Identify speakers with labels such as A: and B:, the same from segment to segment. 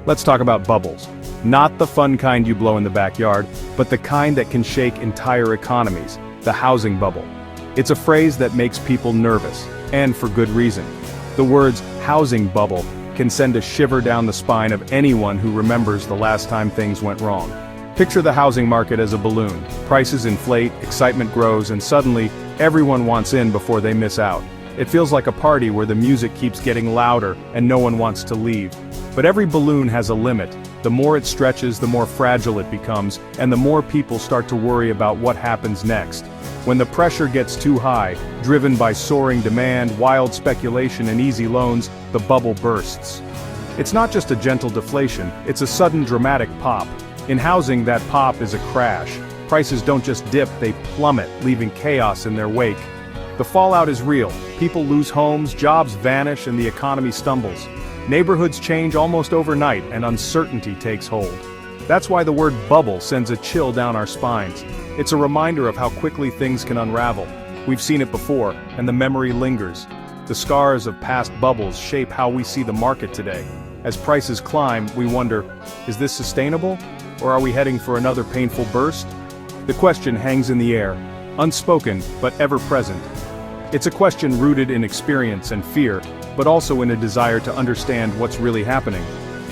A: Let's talk about bubbles. Not the fun kind you blow in the backyard, but the kind that can shake entire economies, the housing bubble. It's a phrase that makes people nervous, and for good reason. The words housing bubble can send a shiver down the spine of anyone who remembers the last time things went wrong. Picture the housing market as a balloon. Prices inflate, excitement grows, and suddenly, everyone wants in before they miss out. It feels like a party where the music keeps getting louder and no one wants to leave. But every balloon has a limit. The more it stretches, the more fragile it becomes, and the more people start to worry about what happens next. When the pressure gets too high, driven by soaring demand, wild speculation, and easy loans, the bubble bursts. It's not just a gentle deflation, it's a sudden dramatic pop. In housing, that pop is a crash. Prices don't just dip, they plummet, leaving chaos in their wake. The fallout is real. People lose homes, jobs vanish, and the economy stumbles. Neighborhoods change almost overnight, and uncertainty takes hold. That's why the word bubble sends a chill down our spines. It's a reminder of how quickly things can unravel. We've seen it before, and the memory lingers. The scars of past bubbles shape how we see the market today. As prices climb, we wonder, is this sustainable? Or are we heading for another painful burst? The question hangs in the air, unspoken but ever present. It's a question rooted in experience and fear, but also in a desire to understand what's really happening.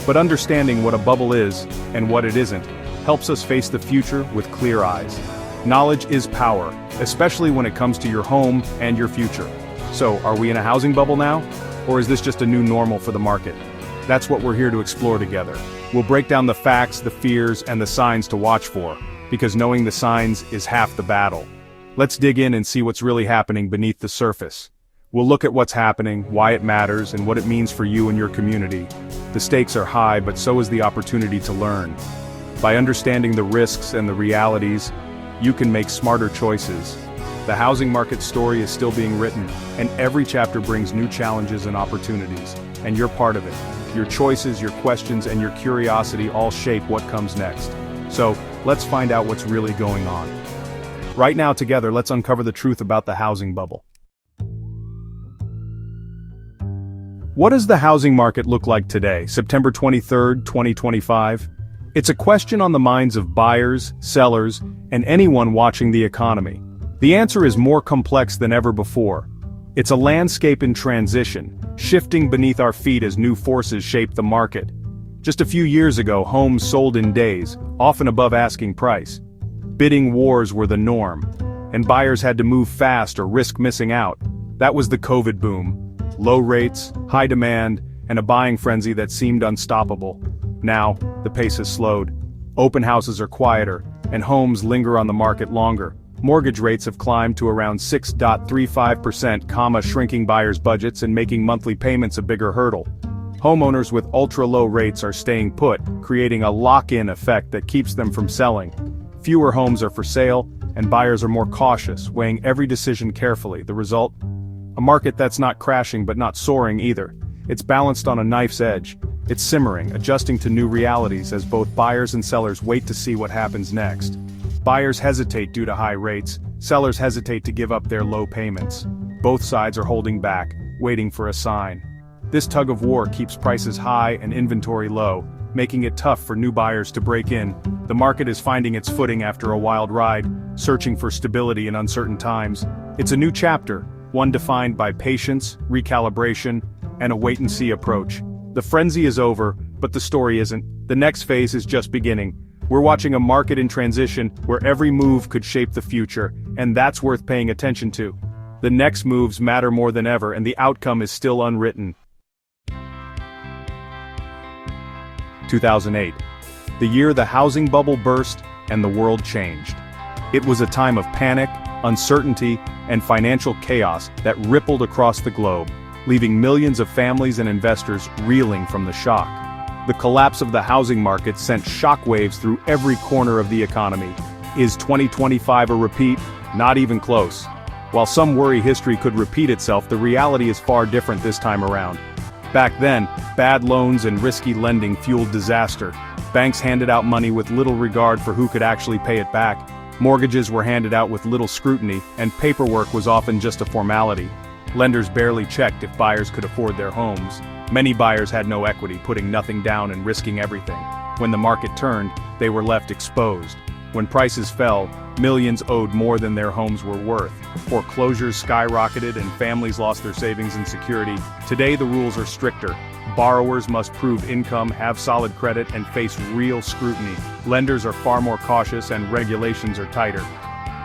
A: But understanding what a bubble is, and what it isn't, helps us face the future with clear eyes. Knowledge is power, especially when it comes to your home and your future. So, are we in a housing bubble now? Or is this just a new normal for the market? That's what we're here to explore together. We'll break down the facts, the fears, and the signs to watch for, because knowing the signs is half the battle. Let's dig in and see what's really happening beneath the surface. We'll look at what's happening, why it matters, and what it means for you and your community. The stakes are high, but so is the opportunity to learn. By understanding the risks and the realities, you can make smarter choices. The housing market story is still being written, and every chapter brings new challenges and opportunities, and you're part of it. Your choices, your questions, and your curiosity all shape what comes next. So, let's find out what's really going on. Right now, together, let's uncover the truth about the housing bubble. What does the housing market look like today, September 23, 2025? It's a question on the minds of buyers, sellers, and anyone watching the economy. The answer is more complex than ever before. It's a landscape in transition, shifting beneath our feet as new forces shape the market. Just a few years ago, homes sold in days, often above asking price. Bidding wars were the norm, and buyers had to move fast or risk missing out. That was the COVID boom. Low rates, high demand, and a buying frenzy that seemed unstoppable. Now, the pace has slowed. Open houses are quieter, and homes linger on the market longer. Mortgage rates have climbed to around 6.35%, shrinking buyers' budgets and making monthly payments a bigger hurdle. Homeowners with ultra-low rates are staying put, creating a lock-in effect that keeps them from selling. Fewer homes are for sale, and buyers are more cautious, weighing every decision carefully. The result? A market that's not crashing but not soaring either. It's balanced on a knife's edge. It's simmering, adjusting to new realities as both buyers and sellers wait to see what happens next. Buyers hesitate due to high rates, sellers hesitate to give up their low payments. Both sides are holding back, waiting for a sign. This tug of war keeps prices high and inventory low, making it tough for new buyers to break in. The market is finding its footing after a wild ride, searching for stability in uncertain times. It's a new chapter, one defined by patience, recalibration, and a wait-and-see approach. The frenzy is over, but the story isn't. The next phase is just beginning. We're watching a market in transition where every move could shape the future, and that's worth paying attention to. The next moves matter more than ever, and the outcome is still unwritten. 2008. The year the housing bubble burst and the world changed. It was a time of panic, uncertainty, and financial chaos that rippled across the globe, leaving millions of families and investors reeling from the shock. The collapse of the housing market sent shockwaves through every corner of the economy. Is 2025 a repeat? Not even close. While some worry history could repeat itself, the reality is far different this time around. Back then, bad loans and risky lending fueled disaster. Banks handed out money with little regard for who could actually pay it back. Mortgages were handed out with little scrutiny, and paperwork was often just a formality. Lenders barely checked if buyers could afford their homes. Many buyers had no equity, putting nothing down and risking everything. When the market turned, they were left exposed. When prices fell, millions owed more than their homes were worth. Foreclosures skyrocketed and families lost their savings and security. Today the rules are stricter. Borrowers must prove income, have solid credit, and face real scrutiny. Lenders are far more cautious and regulations are tighter.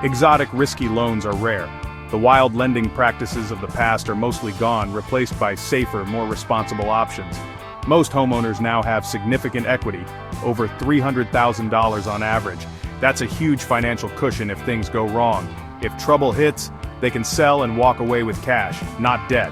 A: Exotic, risky loans are rare. The wild lending practices of the past are mostly gone, replaced by safer, more responsible options. Most homeowners now have significant equity, over $300,000 on average. That's a huge financial cushion if things go wrong. If trouble hits, they can sell and walk away with cash, not debt.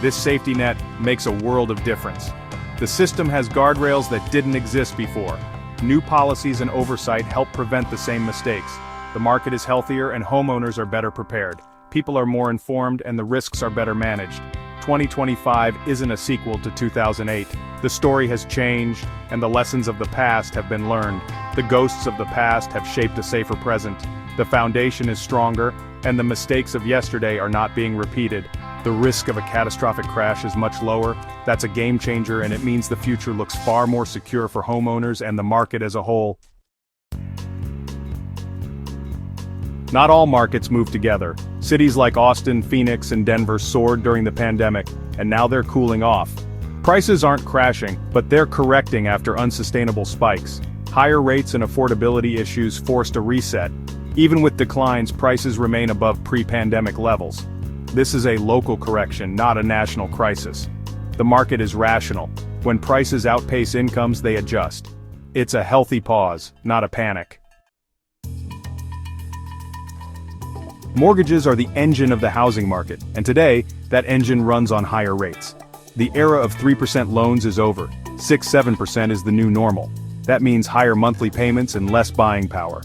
A: This safety net makes a world of difference. The system has guardrails that didn't exist before. New policies and oversight help prevent the same mistakes. The market is healthier and homeowners are better prepared. People are more informed and the risks are better managed. 2025 isn't a sequel to 2008. The story has changed, and the lessons of the past have been learned. The ghosts of the past have shaped a safer present. The foundation is stronger, and the mistakes of yesterday are not being repeated. The risk of a catastrophic crash is much lower. That's a game changer, and it means the future looks far more secure for homeowners and the market as a whole. Not all markets move together. Cities like Austin, Phoenix, and Denver soared during the pandemic, and now they're cooling off. Prices aren't crashing, but they're correcting after unsustainable spikes. Higher rates and affordability issues forced a reset. Even with declines, prices remain above pre-pandemic levels. This is a local correction, not a national crisis. The market is rational. When prices outpace incomes, they adjust. It's a healthy pause, not a panic. Mortgages are the engine of the housing market, and today, that engine runs on higher rates. The era of 3% loans is over. 6-7% is the new normal. That means higher monthly payments and less buying power.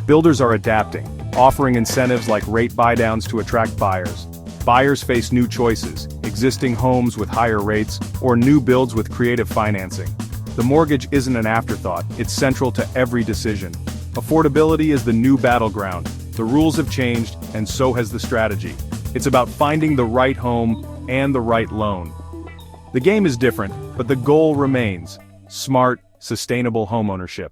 A: Builders are adapting, offering incentives like rate buydowns to attract buyers. Buyers face new choices, existing homes with higher rates, or new builds with creative financing. The mortgage isn't an afterthought, it's central to every decision. Affordability is the new battleground. The rules have changed, and so has the strategy. It's about finding the right home and the right loan. The game is different, but the goal remains: smart, sustainable homeownership.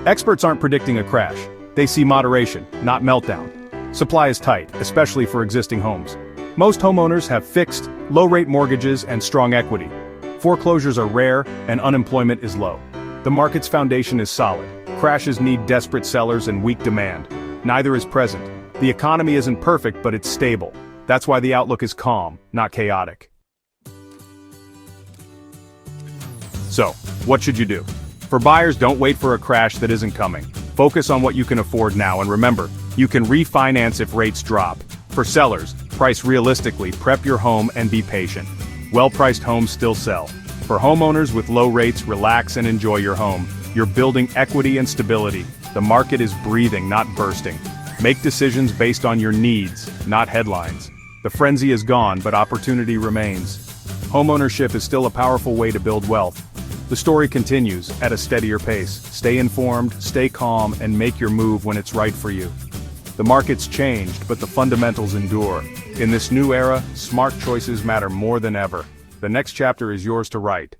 A: Experts aren't predicting a crash. They see moderation, not meltdown. Supply is tight, especially for existing homes. Most homeowners have fixed, low-rate mortgages and strong equity. Foreclosures are rare, and unemployment is low. The market's foundation is solid. Crashes need desperate sellers and weak demand. Neither is present. The economy isn't perfect, but it's stable. That's why the outlook is calm, not chaotic. So, what should you do? For buyers, don't wait for a crash that isn't coming. Focus on what you can afford now, and remember, you can refinance if rates drop. For sellers, price realistically, prep your home and be patient. Well-priced homes still sell. For homeowners with low rates, relax and enjoy your home. You're building equity and stability. The market is breathing, not bursting. Make decisions based on your needs, not headlines. The frenzy is gone, but opportunity remains. Homeownership is still a powerful way to build wealth. The story continues, at a steadier pace. Stay informed, stay calm, and make your move when it's right for you. The market's changed, but the fundamentals endure. In this new era, smart choices matter more than ever. The next chapter is yours to write.